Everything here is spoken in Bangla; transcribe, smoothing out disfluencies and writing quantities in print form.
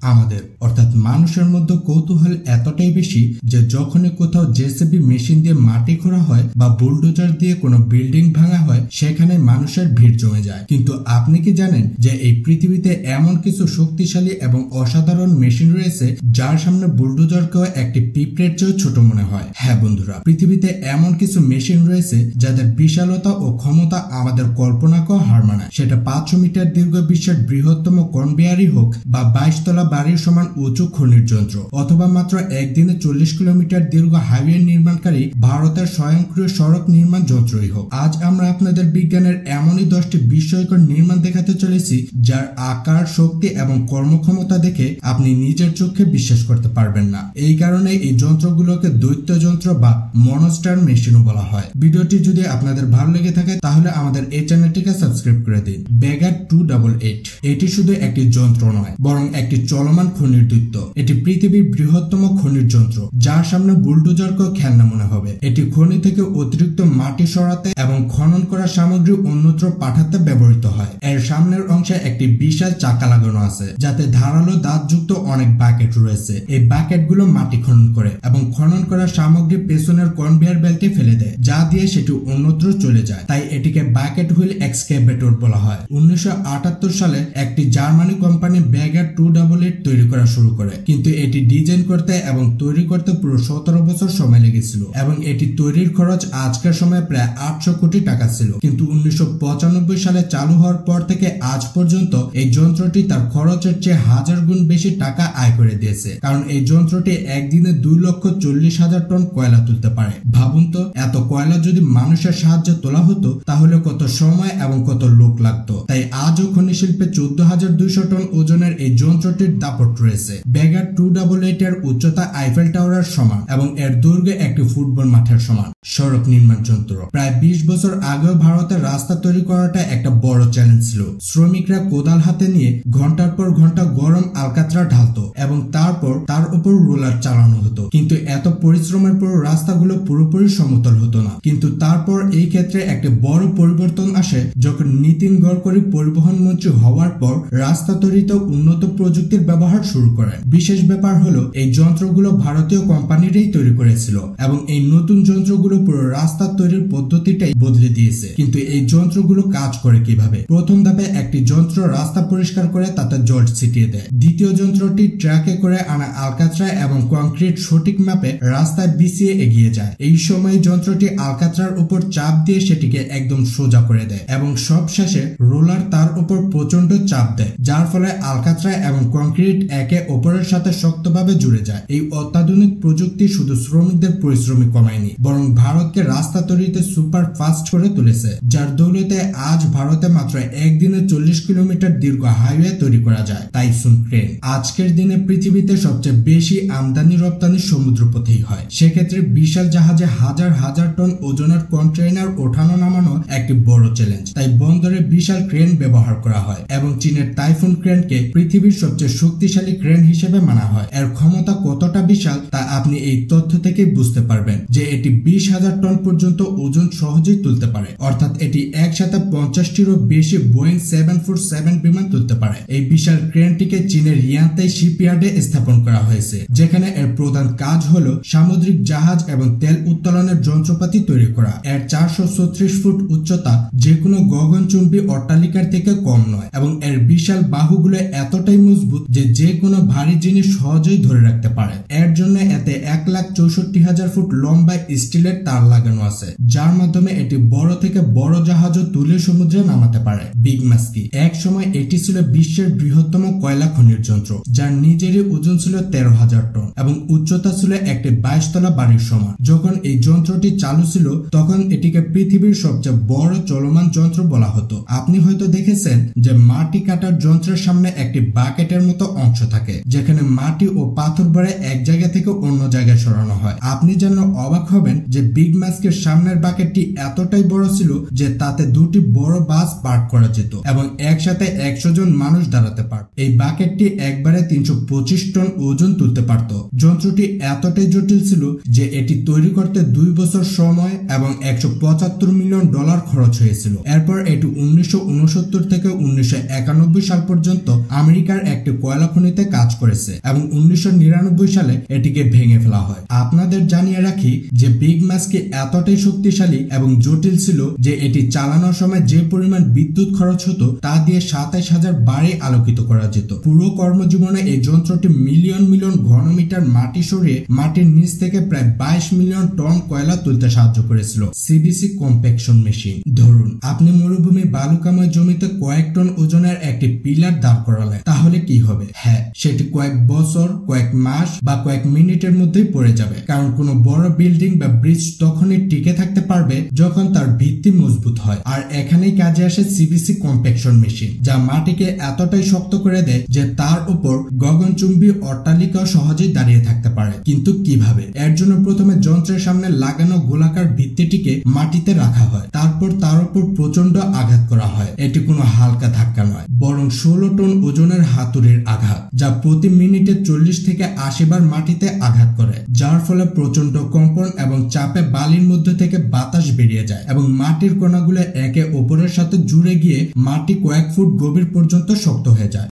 আমাদের অর্থাৎ মানুষের মধ্যে কৌতূহল এতটাই বেশি যে যখনই কোথাও জেসিবি মেশিন দিয়ে মাটি খোঁড়া হয় বা বুলডোজার দিয়ে কোনো বিল্ডিং ভাঙা হয় সেখানে মানুষের ভিড় জমে যায়। কিন্তু আপনি কি জানেন যে এই পৃথিবীতে এমন কিছু শক্তিশালী এবং অসাধারণ মেশিন রয়েছে যার সামনে বুলডোজারকেও একটি পিঁপড়ের চেয়েও ছোট মনে হয়? হ্যাঁ বন্ধুরা, পৃথিবীতে এমন কিছু মেশিন রয়েছে যাদের বিশালতা ও ক্ষমতা আমাদের কল্পনাকেও হার মানায়। সেটা 500 মিটার দীর্ঘ বিশ্বের বৃহত্তম কনভেয়ারই হোক বা 22 তলা বাড়ির সমান উঁচু খনির যন্ত্র, অথবা মাত্র একদিনে 40 কিলোমিটার দীর্ঘ হাইওয়ে নির্মাণকারী ভারতের স্বয়ংক্রিয় সড়ক নির্মাণ যন্ত্রই হোক। আজ আমরা আপনাদের বিজ্ঞানের এমনই 10টি বিস্ময়কর নির্মাণ দেখাতে চলেছি যার আকার, শক্তি এবং কর্মক্ষমতা দেখে আপনি নিজের চোখে বিশ্বাস করতে পারবেন না। এই কারণে এই যন্ত্রগুলোকে দৈত্য যন্ত্র বা মনস্টার মেশিনও বলা হয়। ভিডিওটি যদি আপনাদের ভালো লেগে থাকে তাহলে আমাদের এই চ্যানেলটিকে সাবস্ক্রাইব করে দিন। ব্যাগার 288 এটি শুধু একটি যন্ত্র নয়, বরং একটি চলমান খনির দৈত্য। এটি পৃথিবীর বৃহত্তম খনির যন্ত্র যার সামনে বুলডোজারকেও খেলনা মনে হবে। এটি খনি থেকে অতিরিক্ত মাটি সরাতে এবং খনন করা সামগ্রী অন্যত্র পাঠাতে ব্যবহৃত হয়। এর সামনের অংশে একটি বিশাল চাকা লাগানো আছে যাতে ধারালো দাঁতযুক্ত অনেক বাকেট রয়েছে। এই বাকেটগুলো মাটি খনন করে এবং খনন করা সামগ্রী পেছনের কনভেয়ার বেল্টে ফেলে দেয়, যা দিয়ে সেটি অন্যত্র চলে যায়। তাই এটিকে বাকেট হুইল এক্সকেভেটর বলা হয়। 1978 সালে একটি জার্মানি কোম্পানি ব্যাগার 288 তৈরি করা শুরু করে, কিন্তু এটি ডিজাইন করতে এবং তৈরি করতে পুরো 17 বছর সময় লেগেছিল এবং এটি তৈরির খরচ আজকের সময় প্রায় 800 কোটি টাকা ছিল। কিন্তু 1995 সালে চালু হওয়ার পর থেকে আজ পর্যন্ত এই যন্ত্রটি তার খরচের চেয়ে 1000 গুণ বেশি টাকা আয় করে দিয়েছে, কারণ এই যন্ত্রটি একদিনে 2,40,000 টন কয়লা তুলতে পারে। ভাবুন তো, এত কয়লা যদি মানুষের সাহায্যে তোলা হতো তাহলে কত সময় এবং কত লোক লাগতো। তাই আজও খনি শিল্পে 14,200 টন ওজনের এই যন্ত্রটির দাপট রয়েছে। ব্যাগার 288 এর উচ্চতা আইফেল টাওয়ারের সমান এবং এর দৈর্ঘ্য একটি ফুটবল মাঠের সমান। সড়ক নির্মাণ যন্ত্র। প্রায় 20 বছর আগেও ভারতের রাস্তা তৈরি করাটা একটা বড় চ্যালেঞ্জ ছিল। শ্রমিকরা কোদাল হাতে নিয়ে ঘন্টার পর ঘন্টা গরম আলকাতরা ঢালতো এবং তারপর তার উপর রোলার চালানো হতো। কিন্তু এত পরিশ্রমের পর রাস্তাগুলো পুরোপুরি সমতল হতো না। কিন্তু তারপর এই ক্ষেত্রে একটা বড় পরিবর্তন আসে যখন নীতিন গডকরি পরিবহন মন্ত্রী হওয়ার পর রাস্তা তৈরিতে উন্নত প্রযুক্তির ব্যবহার শুরু করেন। বিশেষ ব্যাপার হলো এই যন্ত্রগুলো ভারতীয় কোম্পানিরাই তৈরি করেছিল এবং এই নতুন যন্ত্রগুলো পুরো রাস্তা তৈরির পদ্ধতিটাই বদলে দিয়েছে। কিন্তু এই যন্ত্রগুলো কাজ করে কিভাবে? প্রথম ধাপে একটি যন্ত্র রাস্তা পরিষ্কার করে তাতে জল ছিটিয়ে দেয়। দ্বিতীয় যন্ত্রটি ট্রাকে করে আনা আলকাতরা এবং কংক্রিট সঠিক মাপে রাস্তায় বিছিয়ে এগিয়ে যায়। এই সময় যন্ত্রটি আলকাতরার উপর চাপ দিয়ে সেটিকে একদম সোজা করে দেয় এবং সবশেষে রোলার তার উপর প্রচন্ড চাপ দেয়, যার ফলে আলকাতরা এবং কংক্রিট একে অপরের সাথে শক্তভাবে জুড়ে যায়। এই অত্যাধুনিক প্রযুক্তি শুধু শ্রমিকদের পরিশ্রমই কমায়নি, বরং ভারতকে রাস্তা তৈরিতে সুপার ফাস্ট করে তুলেছে, যার দৌলতে আজ ভারতে মাত্র একদিনে 40 কিলোমিটার দীর্ঘ হাইওয়ে তৈরি করা যায়। Typhoon crane. আজকের দিনে পৃথিবীতে সবচেয়ে বেশি আমদানি রপ্তানি সমুদ্রপথেই হয়। সেক্ষেত্রে বিশাল জাহাজে হাজার হাজার টন ওজনের কন্টেইনার ওঠানো নামানো একটি বড় চ্যালেঞ্জ। তাই বন্দরে বিশাল ক্রেন ব্যবহার করা হয় এবং চীনের টাইফুন ক্রেনকে পৃথিবীর সবচেয়ে শক্তিশালী ক্রেন হিসেবে মানা হয়। এর ক্ষমতা কতটা বিশাল তা আপনি এই তথ্য থেকে বুঝতে পারবেন যে এটি 20,000 টন পর্যন্ত ওজন সহজেই তুলতে পারে, অর্থাৎ এটি একসাথে 50টিরও বেশি বোয়িং 747 বিমান তুলতে পারে। এই বিশাল ক্রেনটিকে চীনের ইয়ানতাই শিপইয়ার্ডে স্থাপন করা হয়েছে, যেখানে এর প্রধান কাজ হলো সামুদ্রিক জাহাজ এবং তেল উত্তোলনের যন্ত্রপাতি তৈরি করা। এর 436 ফুট উচ্চতা যে কোনো গগনচুম্বী অট্টালিকার থেকে কম নয় এবং এর বিশাল বাহুগুলো এতটাই মজবুত যে যে কোনো ভারী জিনিস সহজেই ধরে রাখতে পারে। এর জন্য এতে 1,64,000 ফুট লম্বা স্টিলের তার লাগানো আছে, যার মাধ্যমে এটি বড় থেকে বড় জাহাজও তুলে সমুদ্রে নামাতে পারে। বিগ মাস্কি। এক সময় এটি ছিল বিশ্বের বৃহত্তম কয়লা খনির যন্ত্র, যার নিজেরই ওজন ছিল 13,000 টন এবং উচ্চতা ছিল একটি 22 তলা বাড়ির সমান। যখন এই যন্ত্রটি চালু ছিল তখন এটিকে পৃথিবীর সবচেয়ে বড় চলমান যন্ত্র বলা হতো। আপনি হয়তো দেখেছেন যে মাটি কাটার যন্ত্রের সামনে একটি বাকেটের মতো অংশ থাকে, যেখানে মাটি ও পাথর ভরে এক জায়গা থেকে অন্য জায়গায় সরানো হয়। আপনি যেন অবাক হবেন যে বিগ মাস্কের সামনের বাকেটটি এতটাই বড় ছিল যে তাতে দুটি বড় বাস পার্ক করা যেত এবং একসাথে 100 জন মানুষ দাঁড়াতে পারত। এই বাকেটটি একবারে 325 টন ওজন তুলতে পারত। যন্ত্রটি এতটাই জটিল ছিল যে এটি তৈরি করতে 2 বছর সময় এবং $175 মিলিয়ন খরচ হয়েছিল। এরপর এটি 1969 থেকে 1991 সাল পর্যন্ত আমেরিকার একটি কয়লা খনিতে কাজ করেছে এবং 1999 সালে এটিকে ভেঙে ফেলা হয়। আপনাদের জানিয়ে রাখি যে বিগ মাস্কি এতটাই শক্তিশালী এবং জটিল ছিল যে এটি চালানোর সময় যে পরিমাণ বিদ্যুৎ খরচ হতো তা দিয়ে 27,000 বাড়ি আলোকিত করা যেত। পুরো কর্মজীবনে এই যন্ত্রটি মিলিয়ন মিলিয়ন ঘনমিটার মাটি সরিয়ে মাটির নিচ থেকে প্রায় 22 মিলিয়ন টন কয়লা তুলতে সাহায্য করেছিল। CBC compaction machine. ধরুন আপনি মরুভূমি বালুকাময় জমিতে কয়েক টন ওজনের একটি পিলার দাঁড় করালেন, তাহলে কি হবে? হ্যাঁ, সেটি কয়েক বছর, কয়েক মাস বা কয়েক মিনিটের মধ্যেই পড়ে যাবে, কারণ কোনো বড় বিল্ডিং বা ব্রিজ তখনই টিকে থাকতে পারবে যখন তার ভিত্তি মজবুত হয়। আর এখানেই কাজে আসে সিবিসি কম্প্যাকশন মেশিন, যা মাটিকে এতটাই শক্ত করে দেয় যে তার উপর গগনচুম্বী অট্টালিকাও সহজেই দাঁড়িয়ে থাকতে পারে। কিন্তু কিভাবে? এর জন্য প্রথমে যন্ত্রের সামনে লাগানো গোলাকার ভিত্তিটিকে মাটিতে রাখা হয়, তারপর তার উপর প্রচন্ড আঘাত করা হয়। এটি কোনো হালকা ধাক্কা নয়, বরং 16 টন ওজনের হাতুড়ির আঘাত, যা প্রতি মিনিটে 40 থেকে 80 বার মাটিতে আঘাত করে, যার ফলে প্রচন্ড কম্পন এবং চাপে বালির মধ্যে থেকে বাতাস বেরিয়ে যায় এবং মাটির কণাগুলো একে অপরের সাথে জুড়ে গিয়ে মাটি কয়েক ফুট গভীর পর্যন্ত শক্ত হয়ে যায়।